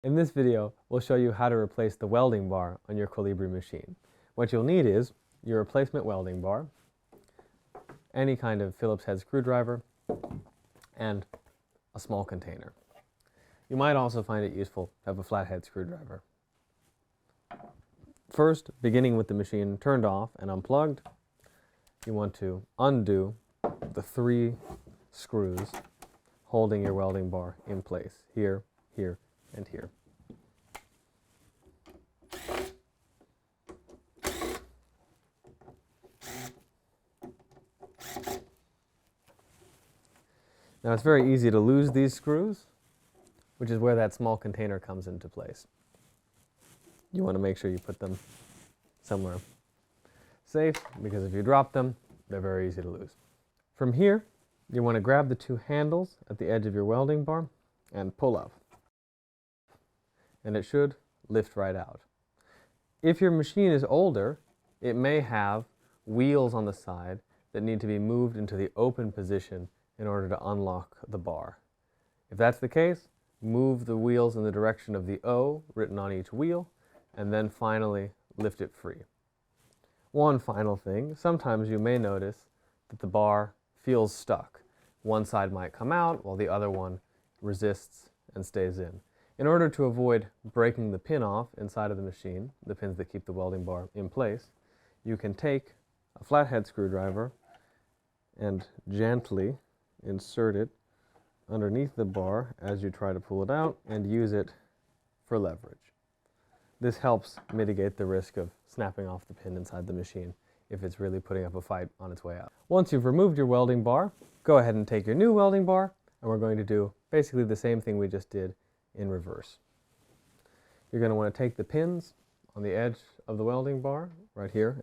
In this video, we'll show you how to replace the welding bar on your CoLibri machine. What you'll need is your replacement welding bar, any kind of Phillips head screwdriver, and a small container. You might also find it useful to have a flathead screwdriver. First, beginning with the machine turned off and unplugged, you want to undo the 3 screws holding your welding bar in place, here, here, and here. Now it's very easy to lose these screws, which is where that small container comes into place. You want to make sure you put them somewhere safe, because if you drop them, they're very easy to lose. From here, you want to grab the 2 handles at the edge of your welding bar and pull up. And it should lift right out. If your machine is older, it may have wheels on the side that need to be moved into the open position in order to unlock the bar. If that's the case, move the wheels in the direction of the O written on each wheel, and then finally lift it free. One final thing, sometimes you may notice that the bar feels stuck. One side might come out while the other one resists and stays in. In order to avoid breaking the pin off inside of the machine, the pins that keep the welding bar in place, you can take a flathead screwdriver and gently insert it underneath the bar as you try to pull it out and use it for leverage. This helps mitigate the risk of snapping off the pin inside the machine if it's really putting up a fight on its way out. Once you've removed your welding bar, go ahead and take your new welding bar, and we're going to do basically the same thing we just did in reverse. You're going to want to take the pins on the edge of the welding bar, right here,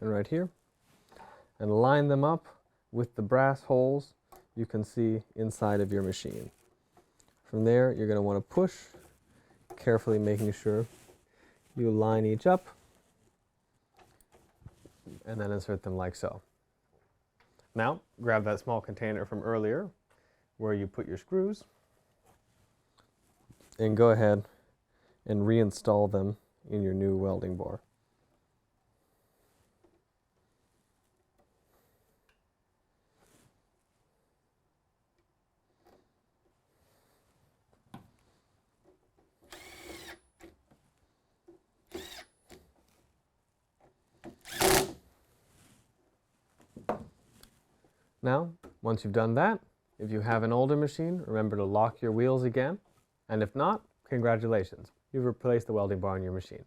and line them up with the brass holes you can see inside of your machine. From there, you're going to want to push, carefully making sure you line each up, and then insert them like so. Now, grab that small container from earlier where you put your screws, and go ahead and reinstall them in your new welding bar. Now, once you've done that, if you have an older machine, remember to lock your wheels again. And if not, congratulations, you've replaced the welding bar on your machine.